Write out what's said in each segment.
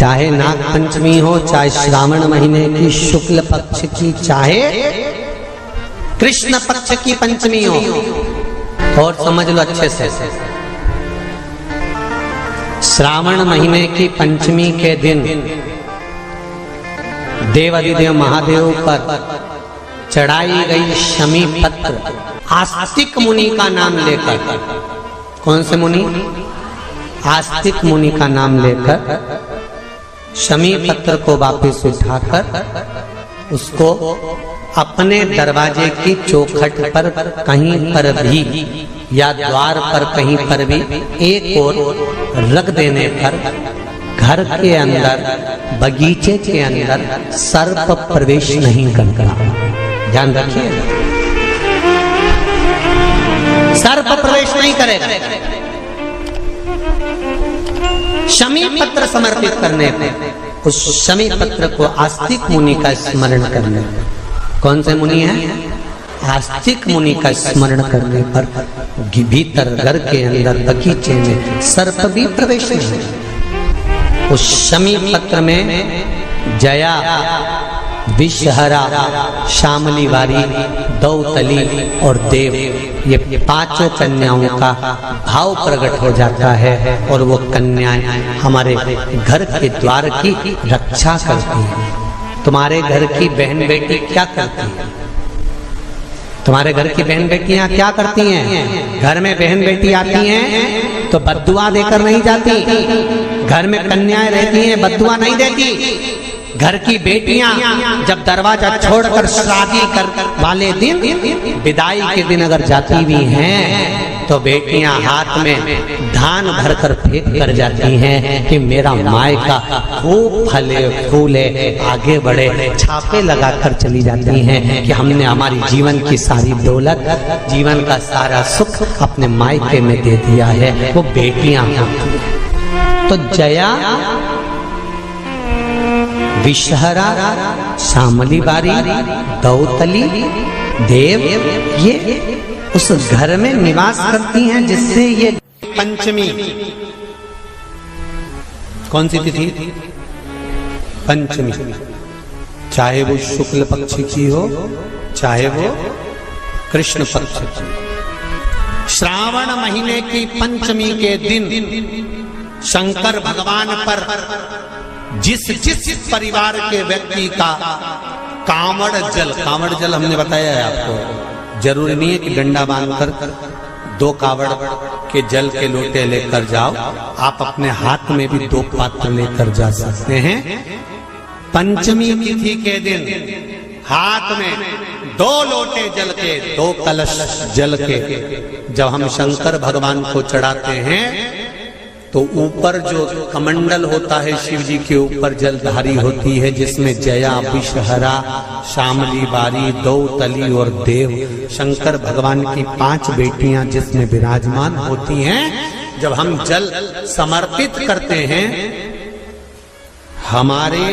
चाहे नाग पंचमी हो, चाहे श्रावण महीने की शुक्ल पक्ष की, चाहे कृष्ण पक्ष की पंचमी हो, और समझ लो अच्छे से, श्रावण महीने की पंचमी के दिन देवाधिदेव महादेव पर चढ़ाई गई शमी पत्र आस्तिक मुनि का नाम लेकर, कौन से मुनि? आस्तिक मुनि का नाम लेकर शमी पत्र को वापस उठाकर उसको अपने दरवाजे की चौखट पर कहीं पर भी या द्वार पर कहीं पर भी एक ओर रख देने पर घर के अंदर, बगीचे के अंदर सर्प प्रवेश नहीं करता। ध्यान रखिए, सर्प प्रवेश नहीं करेगा। शमी पत्र समर्पित करने पर, उस शमी पत्र को आस्तिक मुनि का स्मरण करने पर, कौन से मुनि है? आस्तिक मुनि का स्मरण करने पर भीतर घर के अंदर बगीचे में सर्प भी प्रवेश नहीं। उस शमी पत्र में जया, विषहरा, शामली वारी, दौतली और देव, ये पांचों कन्याओं का भाव प्रकट हो जाता है और वो कन्याएं हमारे घर के द्वार की रक्षा करती हैं। तुम्हारे घर की बहन बेटी क्या करती है? तुम्हारे घर की बहन बेटियां क्या करती हैं? घर में बहन बेटी आती हैं तो बद्दुआ देकर नहीं जाती। घर में कन्याएं रहती हैं, बद्दुआ नहीं देती। घर की बेटियां जब दरवाजा छोड़कर शादी कर वाले दिन, विदाई के दिन अगर जाती भी हैं तो बेटियां हाथ में धान भरकर फेंक कर जाती हैं कि मेरा मायका खूब फले फूले, आगे बढ़े। छापे लगाकर चली जाती हैं कि हमने हमारी जीवन की सारी दौलत, जीवन का सारा सुख अपने मायके में दे दिया है। वो बेटियां तो जया, विषहरा, शामली बारी, दौतली, देव, ये उस घर में निवास करती हैं जिससे ये पंचमी, कौन सी तिथि? पंचमी, चाहे वो शुक्ल पक्ष की हो, चाहे वो कृष्ण पक्ष की, श्रावण महीने की पंचमी के दिन शंकर भगवान पर जिस परिवार के व्यक्ति का कांवड़ जल हमने बताया है आपको, जरूरी नहीं है कि डंडा बांधकर 2 कावड़ के जल के लोटे लेकर जाओ, आप अपने हाथ में भी 2 पात्र लेकर जा सकते हैं। पंचमी तिथि के दिन हाथ में 2 लोटे जल के, 2 कलश जल के जब हम शंकर भगवान को चढ़ाते हैं तो ऊपर जो कमंडल होता है शिव जी के ऊपर जलधारी होती है, जिसमें जया, विषहरा, शामली बारी, दौतली और देव, शंकर भगवान की 5 बेटियां जिसमें विराजमान होती हैं। जब हम जल समर्पित करते हैं, हमारे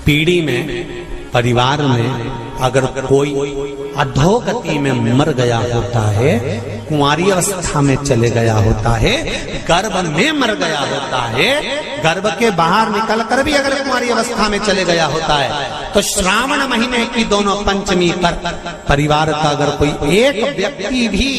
पीढ़ी में, परिवार में अगर कोई अधोगति में मर गया होता है, कुंवारी अवस्था में चले गया होता है, गर्भ में मर गया होता है, गर्भ के बाहर निकल कर भी अगर कुंवारी अवस्था में चले गया होता है, तो श्रावण महीने की दोनों पंचमी पर परिवार का अगर कोई एक व्यक्ति भी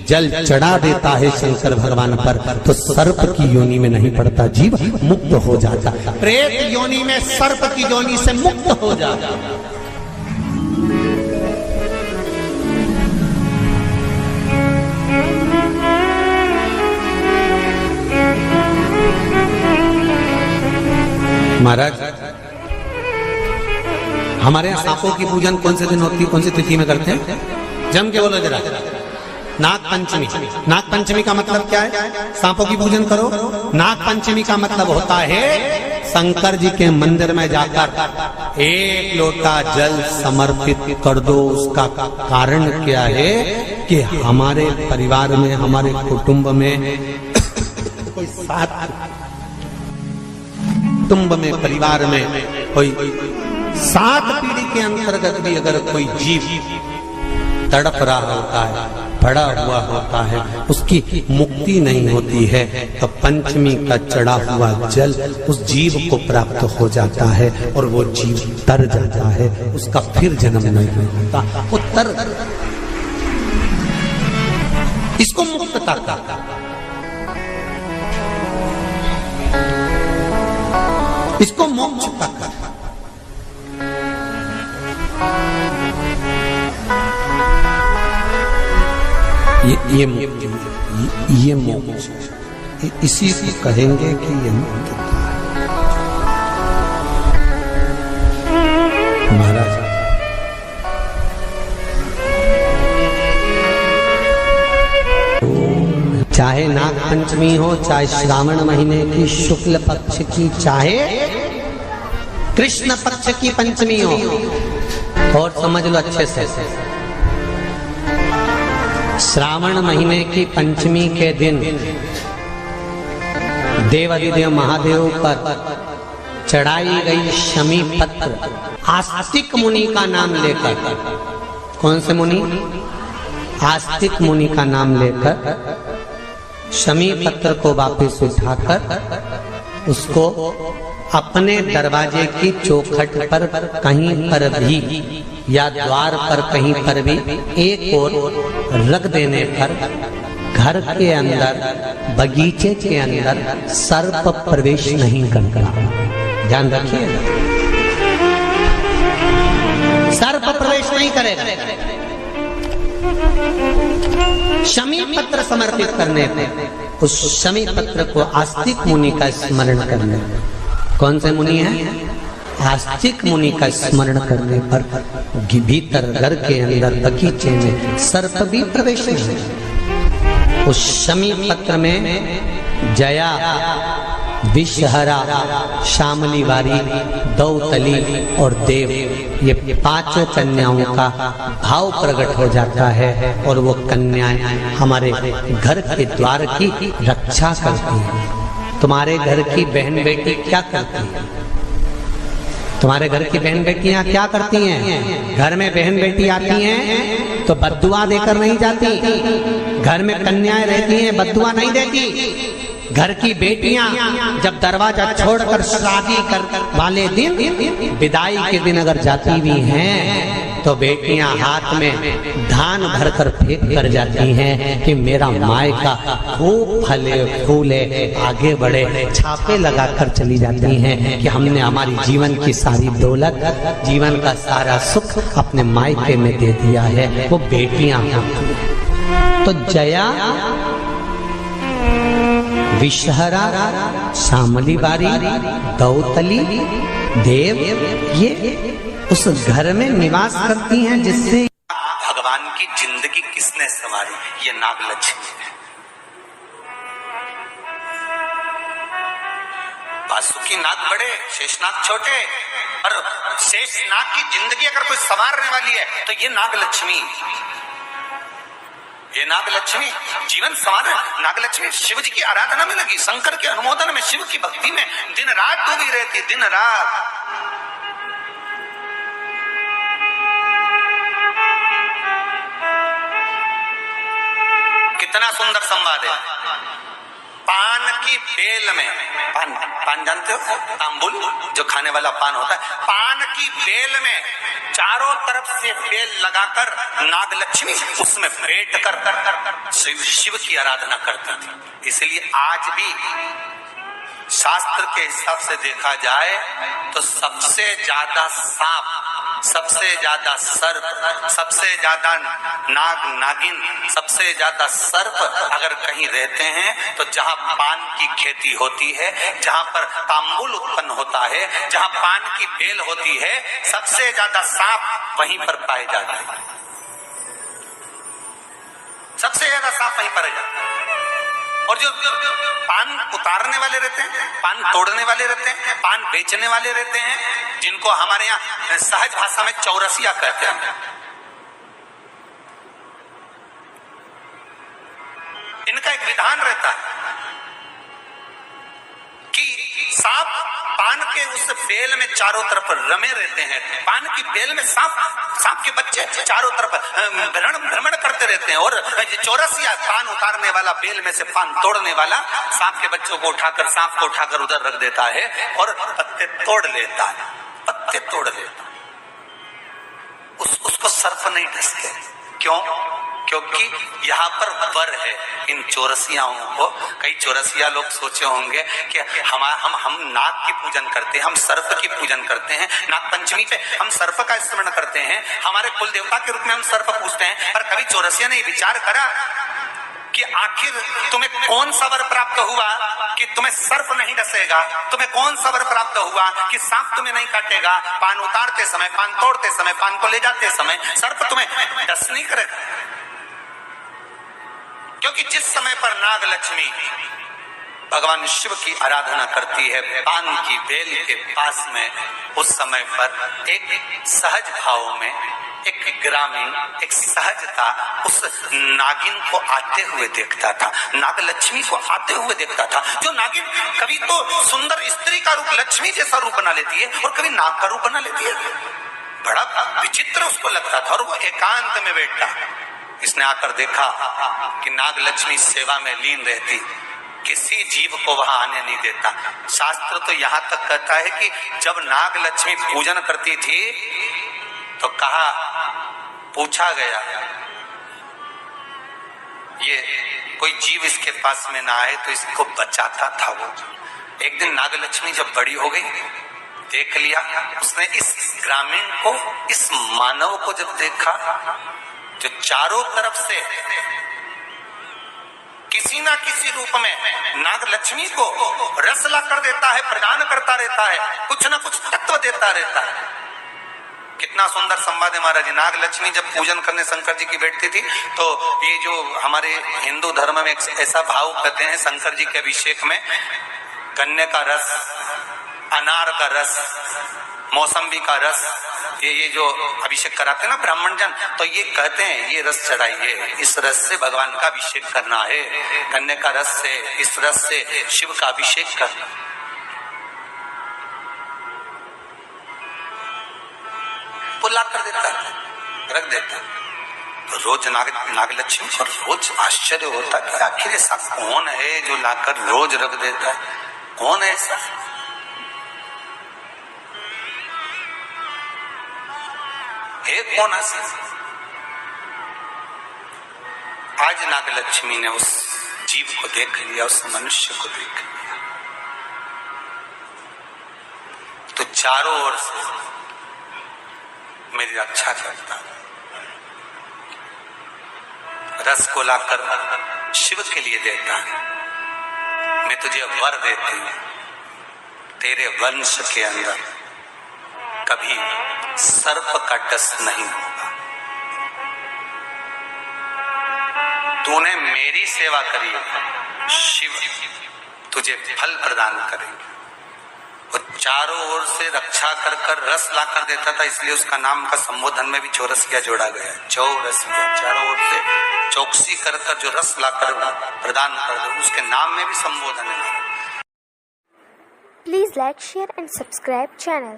जल चढ़ा देता है शंकर भगवान पर, तो सर्प की योनि में नहीं पड़ता, जीव मुक्त हो जाता, प्रेत योनि में, सर्प की योनि से मुक्त हो जाता। महाराज, हमारे यहाँ सांपों की पूजन कौन से दिन होती है, कौन सी तिथि में करते हैं? जम के बोलो जरा। नाग पंचमी। नाग पंचमी का मतलब क्या है? सांपों की पूजन करो। नाग पंचमी का मतलब होता है शंकर जी के मंदिर में जाकर 1 लोटा जल समर्पित कर दो। उसका कारण क्या है कि हमारे परिवार में, हमारे कुटुंब में कोई 7 कुटुंब में, परिवार में कोई 7 पीढ़ी के अंतर्गत भी अगर कोई जीव तड़प रहा होता है, पड़ा हुआ होता है, उसकी मुक्ति नहीं होती है, तो पंचमी का चढ़ा हुआ जल उस जीव को प्राप्त हो जाता है और वो जीव तर जाता है, उसका फिर जन्म नहीं होता, वो तर, इसको मुक्तता कहता, इसको मोक्ष कहता। ये मोक्ष, इसी को कहेंगे कि ये मुक्तता है। महाराज चाहे नाग पंचमी हो, चाहे श्रावण महीने की शुक्ल पक्ष की, चाहे कृष्ण पक्ष की पंचमी हो, और समझ लो अच्छे से, श्रावण महीने की पंचमी के दिन देवाधिदेव महादेव पर चढ़ाई गई शमी पत्र आस्तिक मुनि का नाम लेकर, कौन से मुनि? आस्तिक मुनि का नाम लेकर शमी पत्र को वापस उठाकर उसको अपने दरवाजे की चौखट पर कहीं पर भी या द्वार पर कहीं पर भी एक ओर रख देने पर घर के अंदर, बगीचे के अंदर सर्प प्रवेश नहीं करता। ध्यान रखिए, सर्प प्रवेश नहीं करेगा। शमी पत्र समर्पित करने पर, उस शमी पत्र को आस्तिक मुनि का स्मरण करने, कौन से मुनि है? आस्तिक मुनि का स्मरण करने पर भीतर घर के अंदर बगीचे में सर्प भी प्रवेश नहीं। उस शमी पत्र में जया, विषहरा, श्यामली वारी, दौतली और देव, ये पांचों कन्याओं का भाव प्रकट हो जाता है और वो कन्याएं हमारे घर के द्वार की रक्षा करती हैं। तुम्हारे घर की बहन बेटी क्या करती है? तुम्हारे घर की बहन बेटियां क्या करती हैं? घर में बहन बेटी आती हैं तो बद्दुआ देकर नहीं जाती। घर में कन्याएं रहती हैं, बद्दुआ नहीं देती। घर की बेटियां जब दरवाजा छोड़कर शादी कर वाले दिन, विदाई के दिन अगर जाती भी हैं तो बेटियां हाथ में धान भरकर फेंक कर जाती हैं कि मेरा मायका खूब फले फूले, आगे बढ़े। छापे लगाकर चली जाती हैं कि हमने हमारी जीवन की सारी दौलत, जीवन का सारा सुख अपने मायके में दे दिया है। वो बेटियां होती हैं। तो जया, विषहरा, श्यामली बारी, दौतली, देव, ये उस घर में निवास करती हैं जिससे भगवान की जिंदगी किसने संवारी? ये नागलक्ष्मी है। वासुकी नाग बड़े, शेषनाग छोटे, और शेषनाग की जिंदगी अगर कोई संवारने वाली है तो ये नागलक्ष्मी, ये नागलक्ष्मी जीवन संवार। नागलक्ष्मी शिव जी की आराधना में लगी, शंकर के अनुमोदन में, शिव की भक्ति में दिन रात डूबी रहती, दिन रात। कितना सुंदर संवाद है। पान की बेल में, पान जानते हो? तांबुल, जो खाने वाला पान होता है। पान की बेल में चारों तरफ से बेल लगाकर नागलक्ष्मी उसमें बैठ कर शिव की आराधना करती थी। इसलिए आज भी शास्त्र के हिसाब से देखा जाए तो सबसे ज्यादा सांप, सबसे ज्यादा सर्प, सबसे ज्यादा नाग नागिन, सबसे ज्यादा सर्प अगर कहीं रहते हैं तो जहां पान की खेती होती है, जहां पर तांबुल उत्पन्न होता है, जहां पान की बेल होती है, सबसे ज्यादा सांप वहीं पर पाए जाते हैं। सबसे ज्यादा सांप वहीं पर जाते हैं। और जो पान उतारने वाले रहते हैं, पान तोड़ने वाले रहते हैं, पान बेचने वाले रहते हैं, जिनको हमारे यहाँ सहज भाषा में चौरसिया कहते हैं, इनका एक विधान रहता है कि सांप पान पान के उस बेल में चारों तरफ रमे रहते हैं, पान की बेल में सांप के बच्चे चारों तरफ भ्रमण करते रहते हैं, और चौरसिया पान उतारने वाला, बेल में से पान तोड़ने वाला सांप के बच्चों को उठाकर, सांप को उठाकर उधर रख देता है और पत्ते तोड़ लेता है, पत्ते तोड़ लेता। उसको सर्प नहीं डसते। क्यों? क्योंकि यहाँ पर वर है इन चौरसियाओं को। कई चौरसिया लोग सोचे होंगे कि हम नाग की पूजन करते हैं, हम सर्प की पूजन करते हैं, नाग पंचमी पे हम सर्प का स्मरण करते हैं, हमारे कुल देवता के रूप में हम सर्प पूजते हैं। पर कभी चौरसिया ने विचार करा कि आखिर तुम्हें कौन सा वर प्राप्त हुआ कि तुम्हें सर्प नहीं डसेगा? तुम्हें कौन सा वर प्राप्त हुआ कि सांप तुम्हें नहीं काटेगा? पान उतारते समय, पान तोड़ते समय, पान को ले जाते समय सर्प तुम्हें डस नहीं करेगा। क्योंकि जिस समय पर नाग लक्ष्मी भगवान शिव की आराधना करती है पान की बेल के पास में, उस समय पर एक सहज भाव में, एक ग्रामीण, एक सहजता उस नागिन को आते हुए देखता था, नाग लक्ष्मी को आते हुए देखता था। जो नागिन कभी तो सुंदर स्त्री का रूप, लक्ष्मी जैसा रूप बना लेती है, और कभी नाग का रूप बना लेती है। बड़ा विचित्र उसको लगता था। और वो एकांत में बैठा, इसने आकर देखा कि नाग लक्ष्मी सेवा में लीन रहती, किसी जीव को वहां आने नहीं देता। शास्त्र तो यहां तक कहता है कि जब नाग लक्ष्मी पूजन करती थी तो कहा, पूछा गया ये कोई जीव इसके पास में ना आए तो इसको बचाता था वो। एक दिन नाग लक्ष्मी जब बड़ी हो गई, देख लिया उसने इस ग्रामीण को, इस मानव को जब देखा जो चारों तरफ से किसी ना किसी रूप में नाग लक्ष्मी को रस ला कर देता है, प्रदान करता रहता है, कुछ ना कुछ तत्व देता रहता है। कितना सुंदर संवाद है महाराज जी। नाग लक्ष्मी जब पूजन करने शंकर जी की बैठती थी तो ये जो हमारे हिंदू धर्म में एक ऐसा भाव कहते हैं, शंकर जी के अभिषेक में गन्ने का रस, अनार का रस, मौसम्बी का रस, ये जो अभिषेक कराते हैं ना ब्राह्मण जन, तो ये कहते हैं ये रस चढ़ाइए, इस रस से भगवान का अभिषेक करना है, गन्ने का रस से, इस रस से शिव का अभिषेक करना। वो ला कर देता है, रख देता। तो रोज नाग लक्ष्मी पर रोज आश्चर्य होता कि आखिर ऐसा कौन है जो लाकर रोज रख देता है, कौन है ऐसा? है कौन ऐसा? आज नाग लक्ष्मी ने उस जीव को देख लिया, उस मनुष्य को देख लिया, तो चारों ओर से मेरी रक्षा करता, रस को लाकर शिव के लिए देता, मैं तुझे वर देती हूं, तेरे वंश के अंदर कभी सर्प का डस नहीं होगा। तूने मेरी सेवा करी, शिव तुझे फल प्रदान करेंगे। वो चारों ओर से रक्षा कर कर रस ला कर देता था, इसलिए उसका नाम का संबोधन में भी चौरसिया जोड़ा गया। चौरसिया, चारों ओर से चौकसी कर कर जो रस ला कर प्रदान कर दे, उसके नाम में भी संबोधन है। Please like, share and subscribe channel.